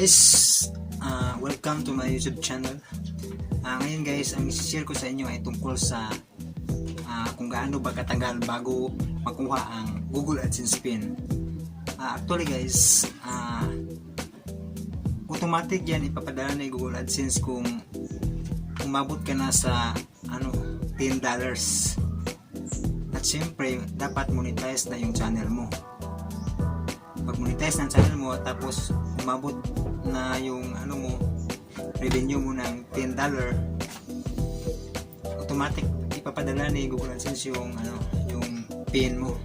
guys, welcome to my YouTube channel. Ngayon guys, ang i-share ko sa inyo ay tungkol sa kung gaano ba katagal bago makuha ang Google AdSense PIN. Actually guys, automatic yan ipapadala ni Google AdSense kung umabot ka na sa $10. At syempre, dapat monetize na yung channel mo. Pag monetize ng channel mo tapos umabot na yung revenue mo ng $10, automatic ipapadala ni Google AdSense yung PIN mo.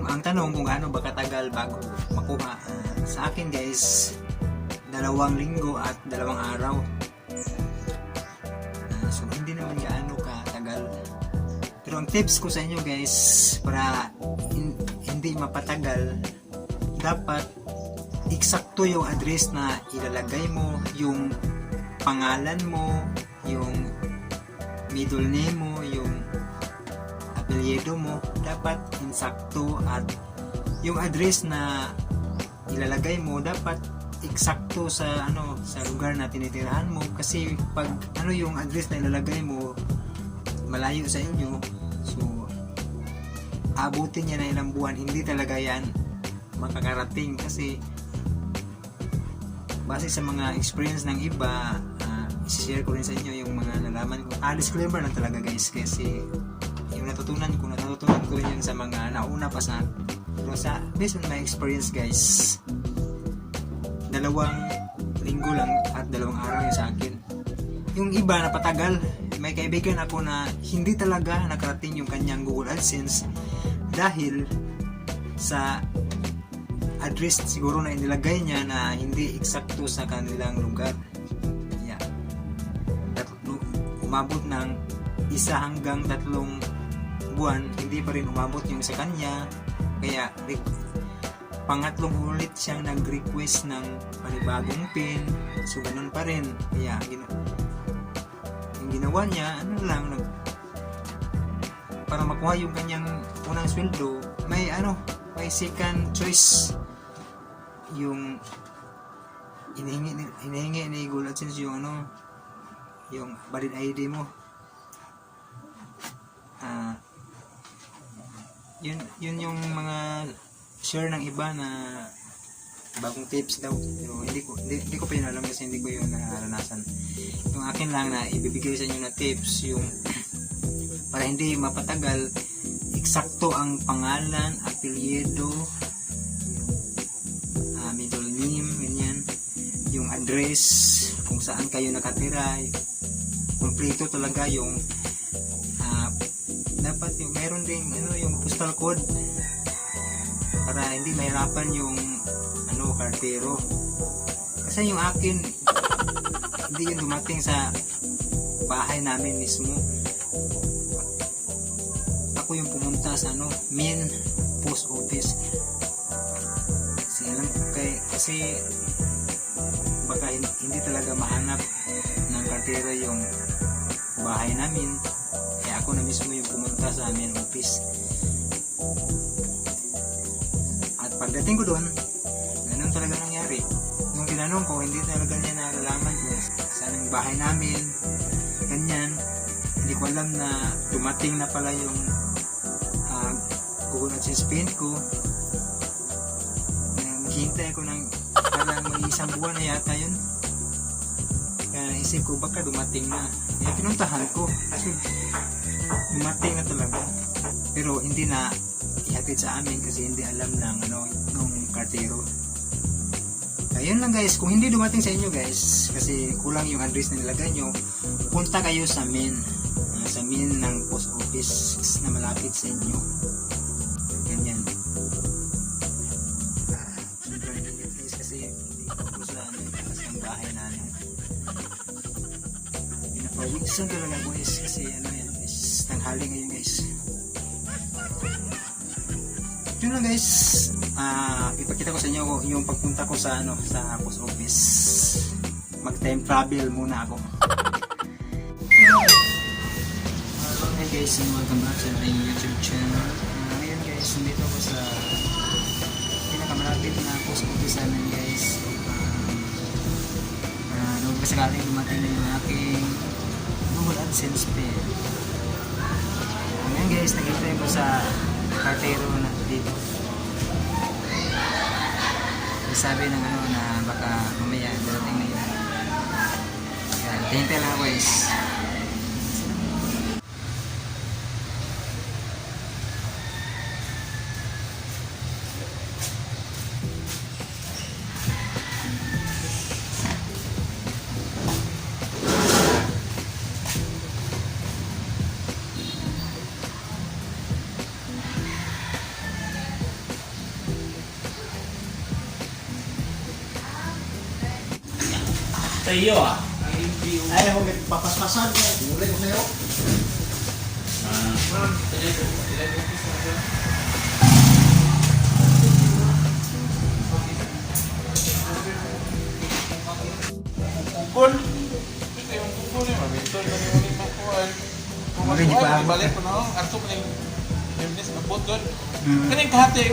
Ang tanong kung gaano ba katagal bago makuha, sa akin guys, 2 linggo at 2 araw. So hindi naman gaano katagal. Pero ang tips ko sa inyo guys, para hindi mapatagal, dapat eksakto yung address na ilalagay mo, yung pangalan mo, yung middle name mo, yung apelyido mo, dapat insakto, at yung address na ilalagay mo dapat eksakto sa sa lugar na tinitirahan mo, kasi pag yung address na ilalagay mo malayo sa inyo, so abutin niya na ilang buwan, hindi talaga yan makakarating. Kasi base sa mga experience ng iba, i-share ko rin sa inyo yung mga nalaman ko. Disclaimer lang talaga guys, kasi yung natutunan ko rin yung sa mga nauna pa sa, pero sa based on my experience guys, 2 linggo lang at 2 araw yung sa akin. Yung iba na patagal, may kaibigan ako na hindi talaga nakarating yung kanyang Google AdSense dahil sa address siguro na inilagay niya na hindi eksakto sa kanilang lugar. Yeah. Umabot ng 1 hanggang 3 buwan, hindi pa rin umabot yung sa kanya. Kaya pangatlong ulit siyang nag-request ng panibagong PIN. So ganun pa rin. Kaya yung ginawa niya, para makuha yung kanyang unang sweldo, may second choice. Yung hinihingi ni Google AdSense yung yung valid ID mo. Yun yung mga share ng iba na bagong tips daw, pero hindi ko pa yun alam kasi hindi ko yun naranasan. Yung akin lang na ibibigay sa inyo na tips, yung para hindi mapatagal, eksakto ang pangalan, apelyido, middle name, ganyan, yung address, kung saan kayo nakatira, kompleto talaga yung dapat yung mayroon ding yung postal code para hindi mahirapan yung kartero. Kasi yung akin hindi yun dumating sa bahay namin mismo. Ako yung pumunta sa main post office. Kasi baka hindi talaga mahanap ng kartero yung bahay namin, kaya ako na mismo yung pumunta sa main office. At pagdating ko doon, ganun talaga nangyari. Nung tinanong ko, hindi talaga niya nalalaman kung saan ang bahay namin, ganyan. Hindi ko alam na dumating na pala yung Google AdSense PIN ko. Naghihintay ako ng parang may 1 buwan na yata yun. Kaya naisip ko baka dumating na. Kaya pinuntahan ko kasi dumating na talaga. Pero hindi na ihatid sa amin kasi hindi alam ng kartero. Kaya yun lang guys, kung hindi dumating sa inyo guys, kasi kulang yung address na nilagay nyo, punta kayo sa main ng post office na malapit sa inyo. Ganyan. Sobrang init guys kasi hindi ko sa ang bahay namin. Pinapawisan talaga guys kasi is tanghali ngayon guys. Yun lang guys, ipakita ko sa inyo yung pagpunta ko sa sa post office. Mag time travel muna ako. Hey guys, welcome back sa ating YouTube channel. Ngayon guys, nandito ako sa pinakamalapit na post office namin guys. sakaling dumating na yung aking Google AdSense pin. Ngayon guys, nag-try ko sa kartero na dito. Sabi ng ano na baka mamaya darating na yun. Yan, hintay lang ako guys. Sa iyo ah. Ay, ako papaspasan ko. Mulay ko sa'yo. Kukul. Ito yung kukul eh. Mabintol na yung ulit makuhan. Muli, di pa ako. Balik ko na ako. Arto mo na yung business na bot doon. Kaning kahate.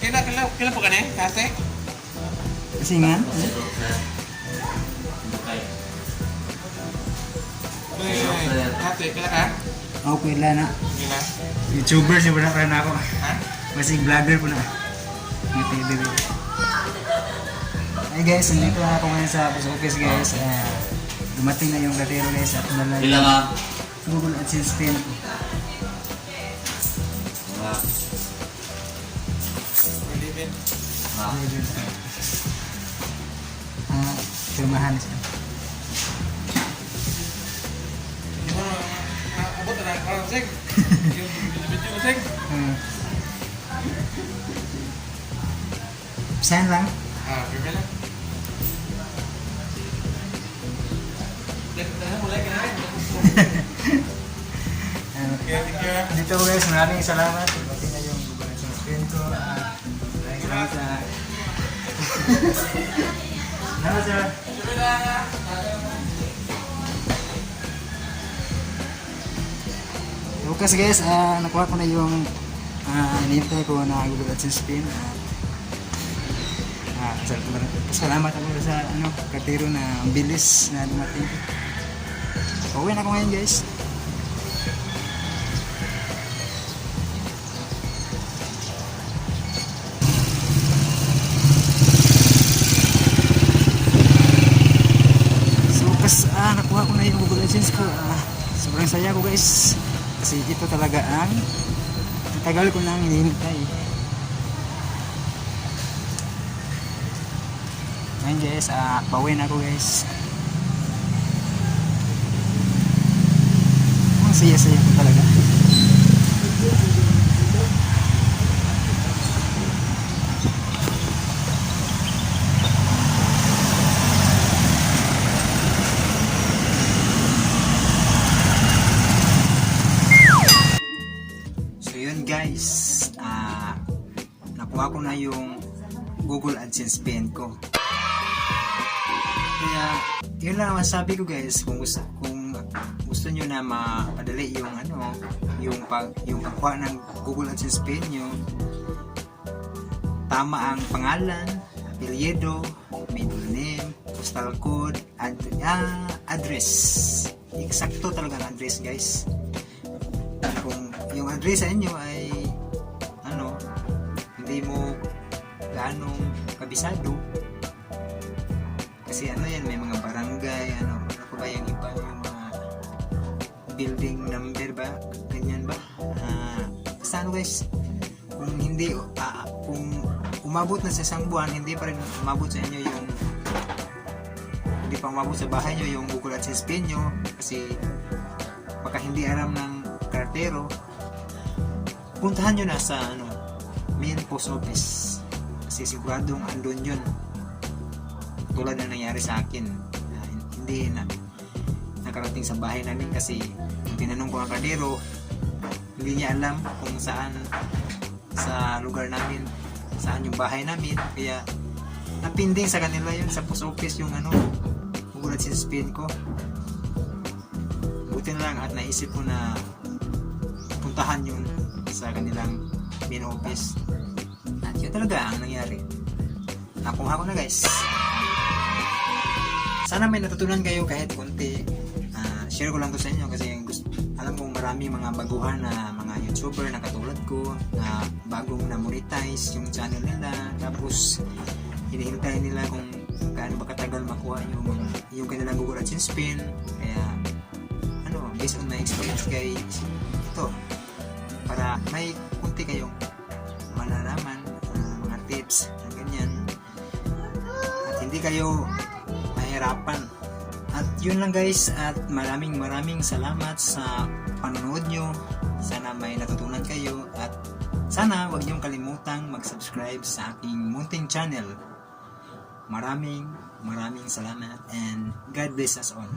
Kailan po ka na eh? Kahate? Kasi nga, Kahate. Kailan ka? ako pila na. Kailan? YouTuber siya na rin ako. Ha? Masing vlogger po na. Ng TV. Hey guys, nandito na ako ngayon sa post office guys. Dumating na yung gatero guys at dala Ilang yung nga? Google AdSense pin ko. Bilibin. Firmahan siya. Hindi mo naabot na parang seg. Yung video mo seg. Saan lang? Bibili lang. Mulai ka na rin. Okay, thank you. Dito guys, maraming salamat. Dumating na yung Google AdSense pin ko. Maraming salamat sa... Salamat sir. Bukas guys, nakuha ko na yung inintay ko na Google AdSense pin. Salamat ako sa katiro na ang bilis na dumating. Pauwi na ako ngayon guys. So bukas nakuha ko na yung Google AdSense ko. Sobrang saya ko guys. Kasi ito talaga ang tagal ko nang hinihintay. Ngayon guys, pauwi na ako guys. Ang saya-saya ko talaga. So yun guys, nakuha ko na yung Google AdSense pin ko. Kaya, yun lang masabi ko guys, kung gusto nyo na mapadali yung yung pagkuha ng Google AdSense pin nyo, tama ang pangalan, apelyido, middle name, postal code, address. Eksakto talaga ang address guys. Kung yung address sa inyo ay hindi mo gaanong kabisado, kasi yan, may mga barangay, ano ba yung iba, yung mga building number ba, ganyan ba, basta guys, kung hindi, kung umabot na sa isang buwan, hindi pa rin umabot sa inyo yung, hindi pa umabot sa bahay nyo yung Google AdSense pin nyo, kasi baka hindi alam ng kartero, puntahan nyo na sa main post office, kasi siguradong andun yun. Tulad na nangyari sa akin, hindi na nakarating sa bahay namin kasi tinanong ko ang kardero, hindi niya alam kung saan sa lugar namin, saan yung bahay namin, kaya napinding sa kanila yun sa post office yung Google AdSense pin ko. Buti na lang at naisip ko na puntahan yun sa kanilang main office, at yun talaga ang nangyari. Nakuha ko na guys. sana may natutunan kayo kahit konti. Share ko lang to sa inyo kasi alam kong marami mga baguhan na mga YouTuber na katulad ko na bagong na-monetize yung channel nila, tapos hinihintay nila kung gaano ba katagal makuha yung kanilang Google AdSense pin. Kaya based on my experience guys, ito para may kunti kayong malalaman, mga tips na ganyan, at hindi kayo mahirapan. At yun lang guys, at maraming salamat sa panonood nyo. Sana may natutunan kayo, at sana wag niyong kalimutang mag-subscribe sa aking munting channel. Maraming salamat, and God bless us all.